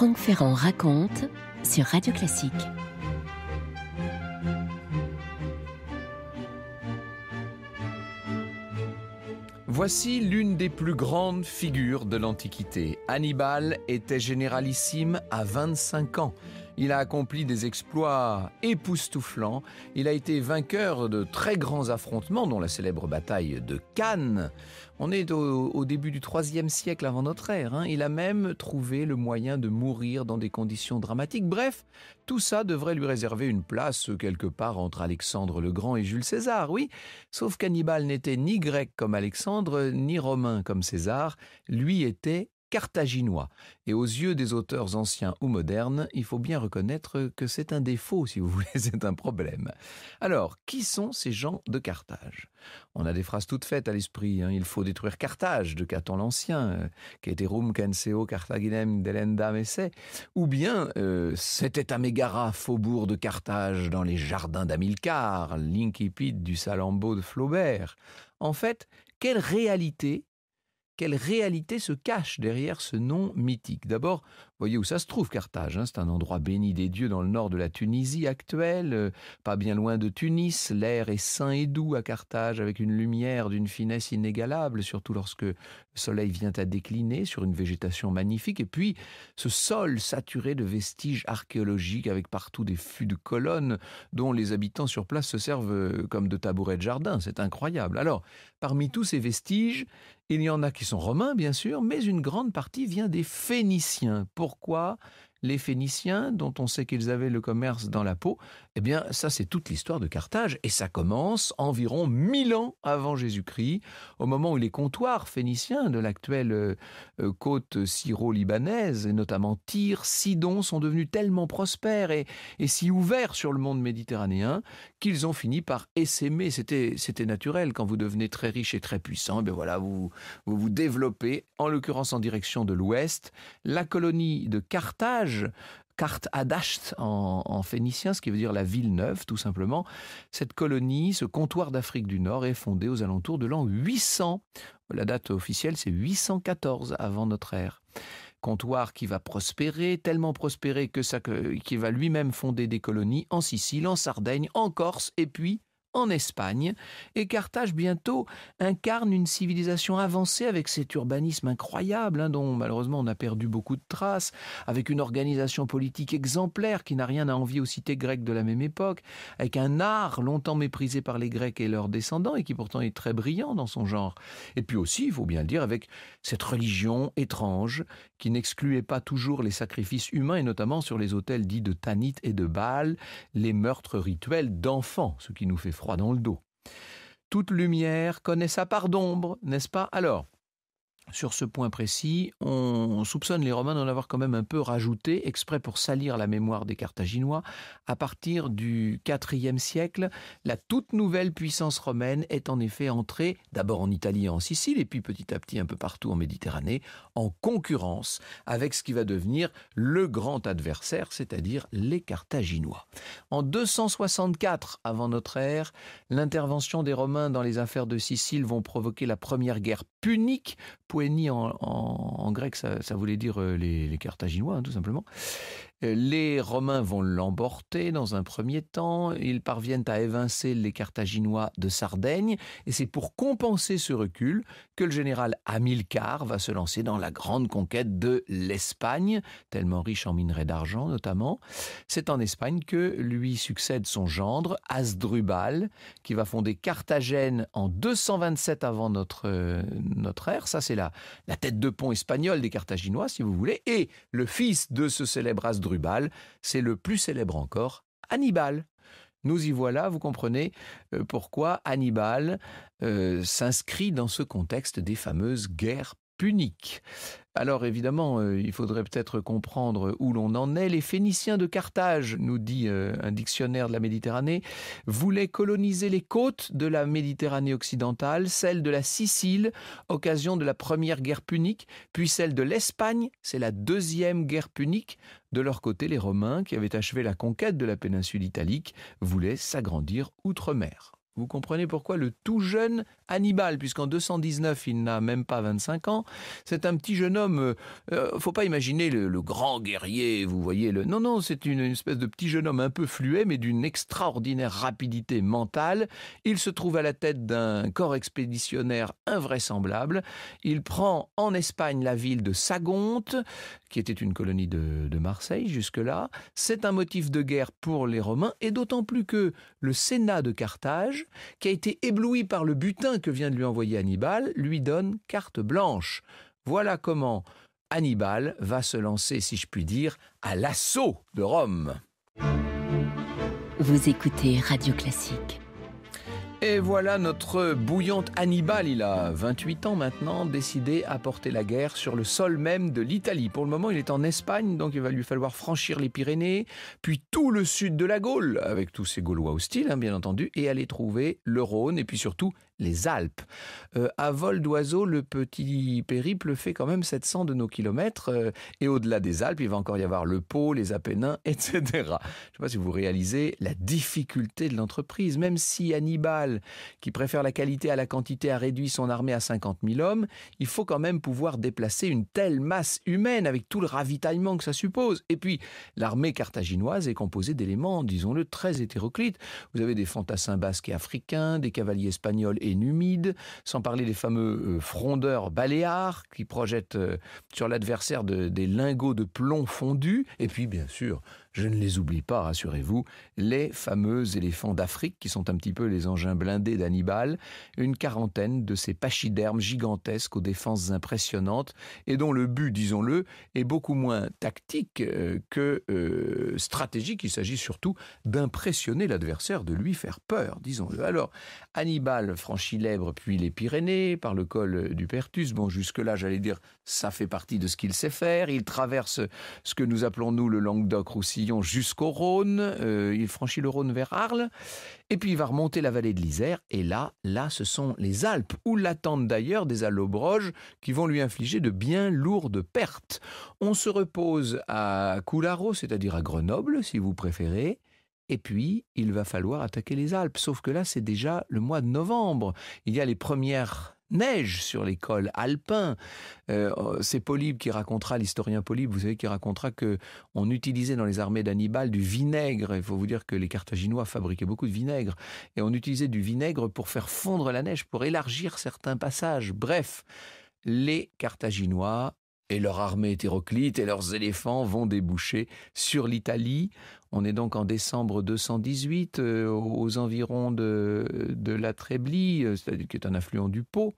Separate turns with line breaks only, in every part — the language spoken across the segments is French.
Franck Ferrand raconte sur Radio Classique.
Voici l'une des plus grandes figures de l'Antiquité. Hannibal était généralissime à 25 ans. Il a accompli des exploits époustouflants. Il a été vainqueur de très grands affrontements, dont la célèbre bataille de Cannes. On est au début du IIIe siècle avant notre ère. Il a même trouvé le moyen de mourir dans des conditions dramatiques. Bref, tout ça devrait lui réserver une place quelque part entre Alexandre le Grand et Jules César, oui. Sauf qu'Hannibal n'était ni grec comme Alexandre, ni romain comme César. Lui était carthaginois. Et aux yeux des auteurs anciens ou modernes, il faut bien reconnaître que c'est un défaut, si vous voulez, c'est un problème. Alors, qui sont ces gens de Carthage ? On a des phrases toutes faites à l'esprit. Il faut détruire Carthage, de Caton l'Ancien, Ceterum censeo Carthaginem delendam esse. Ou bien, c'était à Mégara, faubourg de Carthage, dans les jardins d'Hamilcar, l'incipit du Salammbô de Flaubert. En fait, quelle réalité se cache derrière ce nom mythique ? D'abord, voyez où ça se trouve, Carthage. C'est un endroit béni des dieux dans le nord de la Tunisie actuelle, pas bien loin de Tunis. L'air est sain et doux à Carthage, avec une lumière d'une finesse inégalable, surtout lorsque le soleil vient à décliner sur une végétation magnifique. Et puis, ce sol saturé de vestiges archéologiques, avec partout des fûts de colonnes, dont les habitants sur place se servent comme de tabourets de jardin. C'est incroyable. Alors, parmi tous ces vestiges, il y en a qui sont romains, bien sûr, mais une grande partie vient des Phéniciens. Pourquoi les Phéniciens, dont on sait qu'ils avaient le commerce dans la peau? Eh bien, ça, c'est toute l'histoire de Carthage. Et ça commence environ 1000 ans avant Jésus-Christ, au moment où les comptoirs phéniciens de l'actuelle côte syro-libanaise, et notamment Tyr, Sidon, sont devenus tellement prospères et si ouverts sur le monde méditerranéen qu'ils ont fini par essaimer. C'était naturel. Quand vous devenez très riche et très puissant, bien voilà, vous développez, en l'occurrence en direction de l'ouest, la colonie de Carthage, Kart Adasht en phénicien, ce qui veut dire la ville neuve, tout simplement. Cette colonie, ce comptoir d'Afrique du Nord, est fondé aux alentours de l'an 800. La date officielle, c'est 814 avant notre ère. Comptoir qui va prospérer, tellement prospérer qu'il va lui-même fonder des colonies en Sicile, en Sardaigne, en Corse et puis en Espagne. Et Carthage bientôt incarne une civilisation avancée avec cet urbanisme incroyable, dont malheureusement on a perdu beaucoup de traces, avec une organisation politique exemplaire qui n'a rien à envier aux cités grecques de la même époque, avec un art longtemps méprisé par les Grecs et leurs descendants et qui pourtant est très brillant dans son genre. Et puis aussi, il faut bien le dire, avec cette religion étrange qui n'excluait pas toujours les sacrifices humains et notamment sur les autels dits de Tanit et de Baal, les meurtres rituels d'enfants, ce qui nous fait froid dans le dos. Toute lumière connaît sa part d'ombre, n'est-ce pas ? Alors, sur ce point précis, on soupçonne les Romains d'en avoir quand même un peu rajouté, exprès pour salir la mémoire des Carthaginois. À partir du IVe siècle, la toute nouvelle puissance romaine est en effet entrée, d'abord en Italie et en Sicile, et puis petit à petit un peu partout en Méditerranée, en concurrence avec ce qui va devenir le grand adversaire, c'est-à-dire les Carthaginois. En 264 avant notre ère, l'intervention des Romains dans les affaires de Sicile vont provoquer la première guerre punique. Poénie en grec, ça voulait dire les Carthaginois, tout simplement. Les Romains vont l'emporter dans un premier temps. Ils parviennent à évincer les Carthaginois de Sardaigne. Et c'est pour compenser ce recul que le général Hamilcar va se lancer dans la grande conquête de l'Espagne, tellement riche en minerais d'argent notamment. C'est en Espagne que lui succède son gendre, Hasdrubal, qui va fonder Carthagène en 227 avant notre ère. Ça, c'est la tête de pont espagnole des Carthaginois, si vous voulez. Et le fils de ce célèbre Hasdrubal, c'est le plus célèbre encore, Hannibal. Nous y voilà, vous comprenez pourquoi Hannibal s'inscrit dans ce contexte des fameuses guerres puniques. Alors évidemment, il faudrait peut-être comprendre où l'on en est. Les Phéniciens de Carthage, nous dit un dictionnaire de la Méditerranée, voulaient coloniser les côtes de la Méditerranée occidentale, celle de la Sicile, occasion de la première guerre punique, puis celle de l'Espagne, c'est la deuxième guerre punique. De leur côté, les Romains, qui avaient achevé la conquête de la péninsule italique, voulaient s'agrandir outre-mer. Vous comprenez pourquoi le tout jeune Hannibal, puisqu'en 219, il n'a même pas 25 ans. C'est un petit jeune homme, faut pas imaginer le grand guerrier, vous voyez. Non, c'est une espèce de petit jeune homme un peu fluet, mais d'une extraordinaire rapidité mentale. Il se trouve à la tête d'un corps expéditionnaire invraisemblable. Il prend en Espagne la ville de Sagonte, qui était une colonie de Marseille jusque-là. C'est un motif de guerre pour les Romains, et d'autant plus que le Sénat de Carthage, qui a été ébloui par le butin que vient de lui envoyer Hannibal, lui donne carte blanche. Voilà comment Hannibal va se lancer, si je puis dire, à l'assaut de Rome.
Vous écoutez Radio Classique.
Et voilà notre bouillante Hannibal, il a 28 ans maintenant, décidé à porter la guerre sur le sol même de l'Italie. Pour le moment, il est en Espagne, donc il va lui falloir franchir les Pyrénées, puis tout le sud de la Gaule, avec tous ces Gaulois hostiles, bien entendu, et aller trouver le Rhône, et puis surtout les Alpes. À vol d'oiseau, le petit périple fait quand même 700 de nos kilomètres, et au-delà des Alpes, il va encore y avoir le Pô, les Apennins, etc. Je ne sais pas si vous réalisez la difficulté de l'entreprise, même si Hannibal, qui préfère la qualité à la quantité, a réduit son armée à 50 000 hommes, il faut quand même pouvoir déplacer une telle masse humaine avec tout le ravitaillement que ça suppose. Et puis, l'armée carthaginoise est composée d'éléments, disons-le, très hétéroclites. Vous avez des fantassins basques et africains, des cavaliers espagnols et numides, sans parler des fameux frondeurs baléares qui projettent sur l'adversaire des lingots de plomb fondus. Et puis, bien sûr, je ne les oublie pas, rassurez-vous, les fameux éléphants d'Afrique qui sont un petit peu les engins blindés d'Hannibal, une quarantaine de ces pachydermes gigantesques aux défenses impressionnantes et dont le but, disons-le, est beaucoup moins tactique que stratégique. Il s'agit surtout d'impressionner l'adversaire, de lui faire peur, disons-le. Alors, Hannibal franchit l'Èbre puis les Pyrénées par le col du Perthus. Bon, jusque-là, j'allais dire, ça fait partie de ce qu'il sait faire. Il traverse ce que nous appelons, nous, le Languedoc-Roussillon jusqu'au Rhône. Il franchit le Rhône vers Arles. Et puis, il va remonter la vallée de l'Isère. Et là, ce sont les Alpes, où l'attendent d'ailleurs des allobroges qui vont lui infliger de bien lourdes pertes. On se repose à Coularo, c'est-à-dire à Grenoble, si vous préférez. Et puis, il va falloir attaquer les Alpes. Sauf que là, c'est déjà le mois de novembre. Il y a les premières neiges sur les cols alpins. C'est Polybe qui racontera, l'historien Polybe, vous savez, qui racontera qu'on utilisait dans les armées d'Hannibal du vinaigre. Il faut vous dire que les Carthaginois fabriquaient beaucoup de vinaigre. Et on utilisait du vinaigre pour faire fondre la neige, pour élargir certains passages. Bref, les Carthaginois et leur armée hétéroclite et leurs éléphants vont déboucher sur l'Italie. On est donc en décembre 218, aux environs de la Tréblie, c'est-à-dire qui est un affluent du Pô.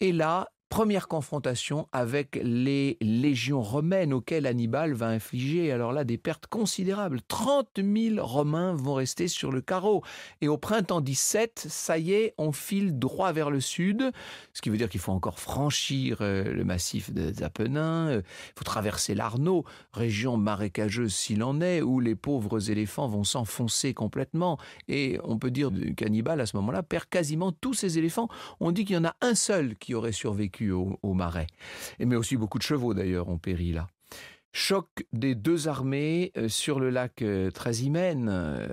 Et là, première confrontation avec les légions romaines auxquelles Hannibal va infliger, alors là, des pertes considérables. 30 000 Romains vont rester sur le carreau. Et au printemps 17, ça y est, on file droit vers le sud, ce qui veut dire qu'il faut encore franchir le massif des Apennins, il faut traverser l'Arno, région marécageuse s'il en est, où les pauvres éléphants vont s'enfoncer complètement. Et on peut dire qu'Hannibal, à ce moment-là, perd quasiment tous ses éléphants. On dit qu'il y en a un seul qui aurait survécu au marais. Mais aussi beaucoup de chevaux d'ailleurs ont péri là. Choc des deux armées sur le lac Trasimène,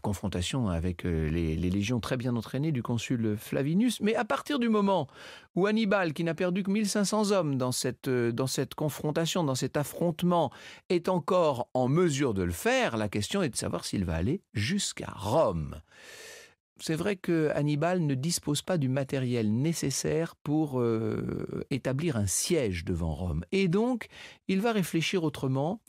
confrontation avec les légions très bien entraînées du consul Flavinus. Mais à partir du moment où Hannibal, qui n'a perdu que 1500 hommes dans cette confrontation, dans cet affrontement, est encore en mesure de le faire, la question est de savoir s'il va aller jusqu'à Rome. C'est vrai que Hannibal ne dispose pas du matériel nécessaire pour établir un siège devant Rome. Et donc, il va réfléchir autrement.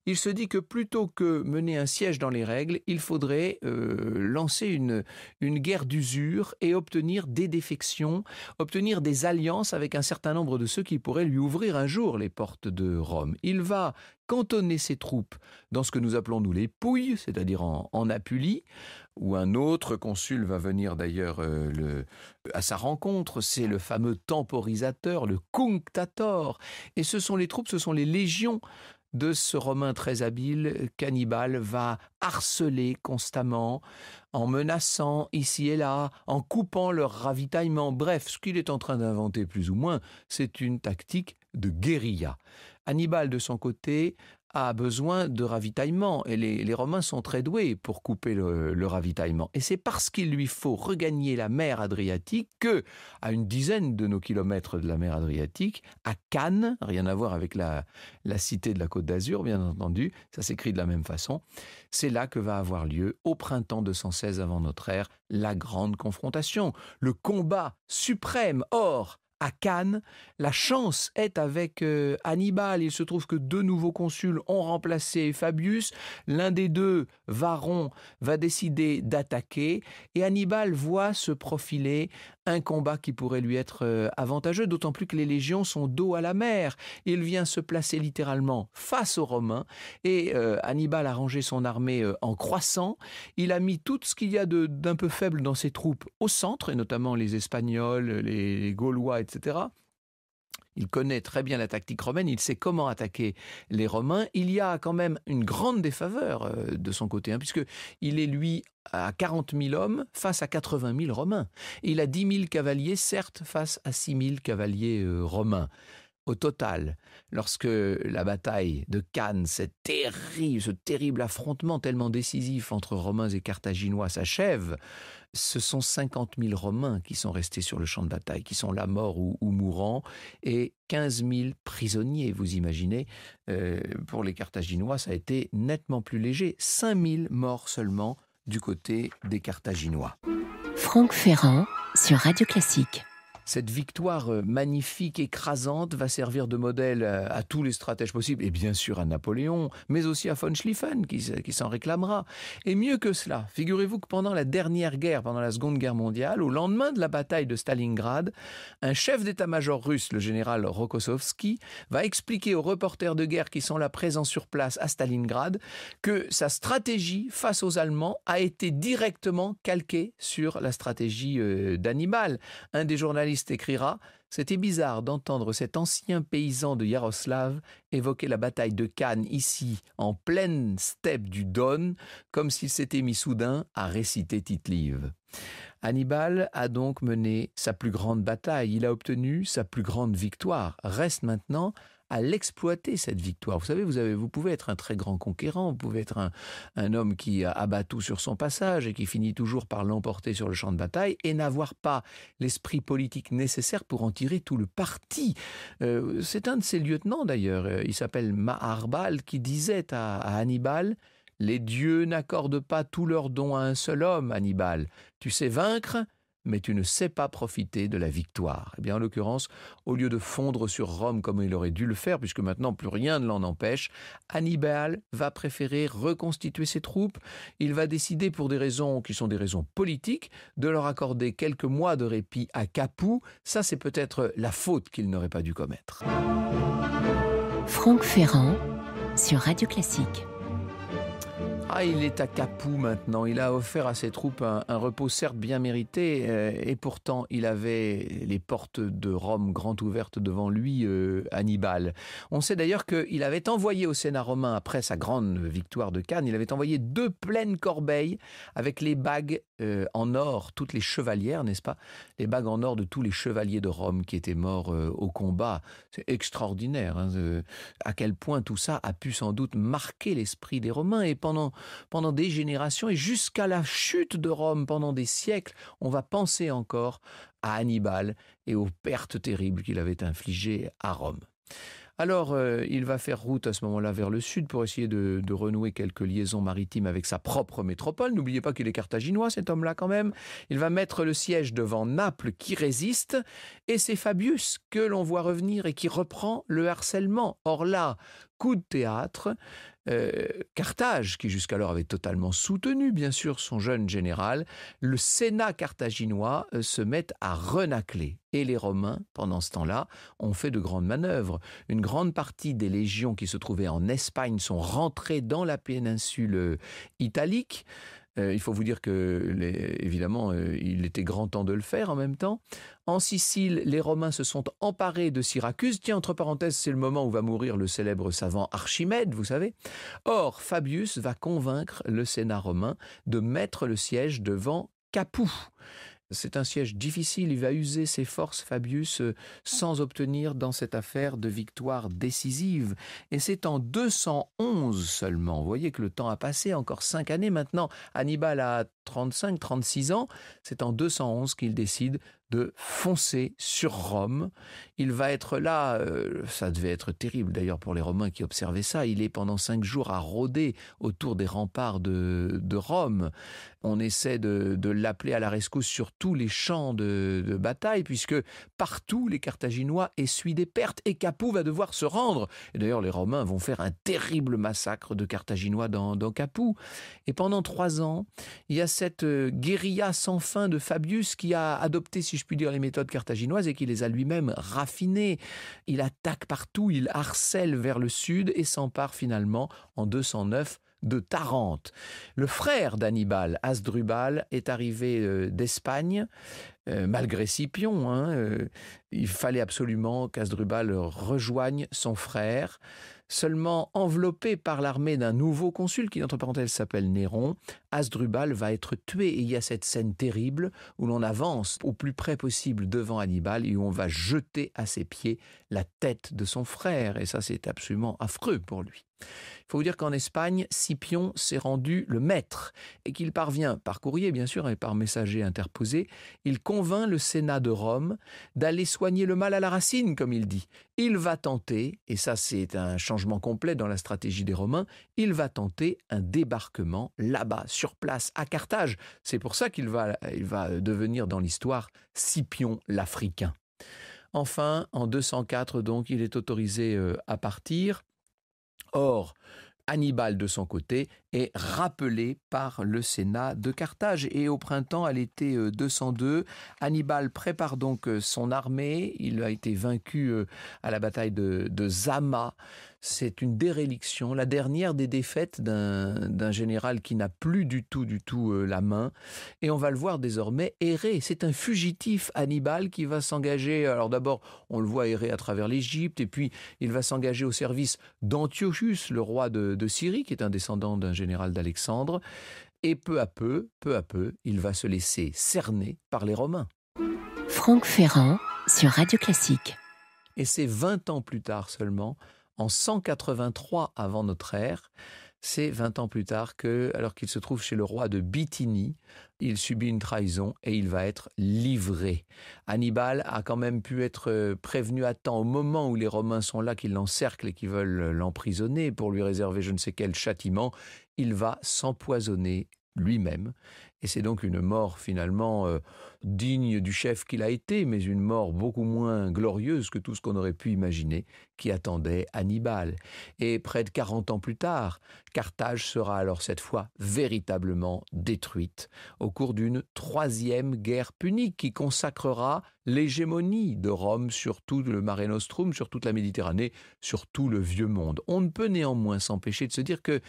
Il se dit que plutôt que mener un siège dans les règles, il faudrait lancer une guerre d'usure et obtenir des défections, obtenir des alliances avec un certain nombre de ceux qui pourraient lui ouvrir un jour les portes de Rome. Il va cantonner ses troupes dans ce que nous appelons, nous, les Pouilles, c'est-à-dire en Apulie, où un autre consul va venir d'ailleurs à sa rencontre, c'est le fameux temporisateur, le cunctator. Et ce sont les légions de ce Romain très habile qu'Hannibal va harceler constamment, en menaçant ici et là, en coupant leur ravitaillement. Bref, ce qu'il est en train d'inventer plus ou moins, c'est une tactique de guérilla. Hannibal, de son côté, a besoin de ravitaillement et les Romains sont très doués pour couper le ravitaillement. Et c'est parce qu'il lui faut regagner la mer Adriatique que, à une dizaine de nos kilomètres de la mer Adriatique, à Cannes, rien à voir avec la cité de la Côte d'Azur, bien entendu, ça s'écrit de la même façon, c'est là que va avoir lieu, au printemps 216 avant notre ère, la grande confrontation, le combat suprême. Or, à Cannes, la chance est avec Hannibal. Il se trouve que 2 nouveaux consuls ont remplacé Fabius. L'un des 2, Varron, va décider d'attaquer. Et Hannibal voit se profiler un combat qui pourrait lui être avantageux, d'autant plus que les légions sont dos à la mer. Il vient se placer littéralement face aux Romains. Et Hannibal a rangé son armée en croissant. Il a mis tout ce qu'il y a d'un peu faible dans ses troupes au centre, et notamment les Espagnols, les Gaulois, etc. Il connaît très bien la tactique romaine, il sait comment attaquer les Romains. Il y a quand même une grande défaveur de son côté, puisqu'il est, lui, à 40 000 hommes face à 80 000 Romains. Et il a 10 000 cavaliers, certes, face à 6 000 cavaliers romains. Au total, lorsque la bataille de Cannes, ce terrible affrontement tellement décisif entre Romains et Carthaginois s'achève, ce sont 50 000 Romains qui sont restés sur le champ de bataille, qui sont là morts ou mourants, et 15 000 prisonniers, vous imaginez. Pour les Carthaginois, ça a été nettement plus léger. 5 000 morts seulement du côté des Carthaginois.
Franck Ferrand sur Radio Classique.
Cette victoire magnifique, écrasante, va servir de modèle à tous les stratèges possibles, et bien sûr à Napoléon, mais aussi à von Schlieffen, qui s'en réclamera. Et mieux que cela, figurez-vous que pendant la dernière guerre, pendant la Seconde Guerre mondiale, au lendemain de la bataille de Stalingrad, un chef d'état-major russe, le général Rokossovski, va expliquer aux reporters de guerre qui sont là présents sur place à Stalingrad que sa stratégie face aux Allemands a été directement calquée sur la stratégie d'Hannibal. Un des journalistes écrira « C'était bizarre d'entendre cet ancien paysan de Iaroslavl évoquer la bataille de Cannes ici, en pleine steppe du Don, comme s'il s'était mis soudain à réciter Tite-Live ». Hannibal a donc mené sa plus grande bataille, il a obtenu sa plus grande victoire. Reste maintenant à l'exploiter, cette victoire. Vous savez, vous pouvez être un très grand conquérant, vous pouvez être un homme qui abat tout sur son passage et qui finit toujours par l'emporter sur le champ de bataille et n'avoir pas l'esprit politique nécessaire pour en tirer tout le parti. C'est un de ses lieutenants d'ailleurs, il s'appelle Maharbal, qui disait à Hannibal « Les dieux n'accordent pas tous leurs dons à un seul homme, Hannibal. Tu sais vaincre, mais tu ne sais pas profiter de la victoire. » Eh bien, en l'occurrence, au lieu de fondre sur Rome comme il aurait dû le faire, puisque maintenant plus rien ne l'en empêche, Hannibal va préférer reconstituer ses troupes. Il va décider, pour des raisons qui sont des raisons politiques, de leur accorder quelques mois de répit à Capoue. Ça, c'est peut-être la faute qu'il n'aurait pas dû commettre.
Franck Ferrand sur Radio Classique.
Il est à Capoue maintenant. Il a offert à ses troupes un repos certes bien mérité, et pourtant il avait les portes de Rome grand ouvertes devant lui, Hannibal. On sait d'ailleurs qu'il avait envoyé au Sénat romain, après sa grande victoire de Cannes, il avait envoyé 2 pleines corbeilles avec les bagues en or, toutes les chevalières, n'est-ce pas? Les bagues en or de tous les chevaliers de Rome qui étaient morts au combat. C'est extraordinaire, à quel point tout ça a pu sans doute marquer l'esprit des Romains. Et pendant des générations et jusqu'à la chute de Rome pendant des siècles, on va penser encore à Hannibal et aux pertes terribles qu'il avait infligées à Rome. Alors, il va faire route à ce moment-là vers le sud pour essayer de renouer quelques liaisons maritimes avec sa propre métropole. N'oubliez pas qu'il est carthaginois, cet homme-là quand même. Il va mettre le siège devant Naples qui résiste, et c'est Fabius que l'on voit revenir et qui reprend le harcèlement. Or là, coup de théâtre, Carthage, qui jusqu'alors avait totalement soutenu bien sûr son jeune général, le Sénat carthaginois se met à renacler. Et les Romains, pendant ce temps-là, ont fait de grandes manœuvres. Une grande partie des légions qui se trouvaient en Espagne sont rentrées dans la péninsule italique. Il faut vous dire que, évidemment, il était grand temps de le faire en même temps. En Sicile, les Romains se sont emparés de Syracuse. Tiens, entre parenthèses, c'est le moment où va mourir le célèbre savant Archimède, vous savez. Or, Fabius va convaincre le Sénat romain de mettre le siège devant Capoue. C'est un siège difficile, il va user ses forces, Fabius, sans obtenir dans cette affaire de victoire décisive. Et c'est en 211 seulement, vous voyez que le temps a passé, encore 5 années maintenant, Hannibal a 35-36 ans, c'est en 211 qu'il décide de foncer sur Rome. Il va être là, ça devait être terrible d'ailleurs pour les Romains qui observaient ça, il est pendant 5 jours à rôder autour des remparts de Rome. On essaie de l'appeler à la rescousse sur tous les champs de bataille, puisque partout les Carthaginois essuient des pertes et Capoue va devoir se rendre. Et d'ailleurs les Romains vont faire un terrible massacre de Carthaginois dans Capoue. Et pendant 3 ans, il y a cette guérilla sans fin de Fabius qui a adopté, si je puis dire, les méthodes carthaginoises et qui les a lui-même raffinées. Il attaque partout, il harcèle vers le sud et s'empare finalement en 209 de Tarente. Le frère d'Hannibal, Hasdrubal, est arrivé d'Espagne, malgré Scipion. Il fallait absolument qu'Hasdrubal rejoigne son frère. Seulement enveloppé par l'armée d'un nouveau consul qui, entre parenthèses, s'appelle Néron, Hasdrubal va être tué. Et il y a cette scène terrible où l'on avance au plus près possible devant Hannibal et où on va jeter à ses pieds la tête de son frère. Et ça, c'est absolument affreux pour lui. Il faut vous dire qu'en Espagne, Scipion s'est rendu le maître et qu'il parvient, par courrier bien sûr et par messager interposé, il convainc le Sénat de Rome d'aller soigner le mal à la racine, comme il dit. Il va tenter, et ça c'est un changement complet dans la stratégie des Romains, il va tenter un débarquement là-bas, sur place, à Carthage. C'est pour ça qu'il va devenir dans l'histoire Scipion l'Africain. Enfin, en 204, donc, il est autorisé à partir. Or, Hannibal, de son côté, est rappelé par le Sénat de Carthage. Et au printemps, à l'été 202, Hannibal prépare donc son armée. Il a été vaincu à la bataille de Zama. C'est une déréliction, la dernière des défaites d'un général qui n'a plus du tout la main. Et on va le voir désormais errer. C'est un fugitif, Hannibal, qui va s'engager. Alors d'abord, on le voit errer à travers l'Égypte, et puis il va s'engager au service d'Antiochus, le roi de Syrie, qui est un descendant d'un général d'Alexandre. Et peu à peu, il va se laisser cerner par les Romains.
Franck Ferrand sur Radio Classique.
Et c'est 20 ans plus tard seulement, en 183 avant notre ère, c'est 20 ans plus tard que, alors qu'il se trouve chez le roi de Bithynie, il subit une trahison et il va être livré. Hannibal a quand même pu être prévenu à temps au moment où les Romains sont là, qu'ils l'encerclent et qu'ils veulent l'emprisonner pour lui réserver je ne sais quel châtiment. Il va s'empoisonner lui-même. Et c'est donc une mort finalement digne du chef qu'il a été, mais une mort beaucoup moins glorieuse que tout ce qu'on aurait pu imaginer qui attendait Hannibal. Et près de 40 ans plus tard, Carthage sera alors cette fois véritablement détruite au cours d'une 3e guerre punique qui consacrera l'hégémonie de Rome sur tout le Mare Nostrum, sur toute la Méditerranée, sur tout le vieux monde. On ne peut néanmoins s'empêcher de se dire que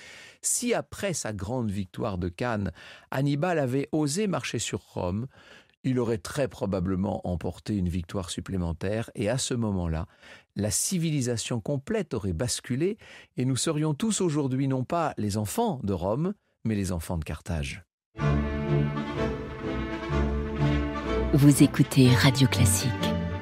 si après sa grande victoire de Cannes, Hannibal avait osé marcher sur Rome, il aurait très probablement emporté une victoire supplémentaire et à ce moment-là, la civilisation complète aurait basculé et nous serions tous aujourd'hui non pas les enfants de Rome, mais les enfants de Carthage.
Vous écoutez Radio Classique.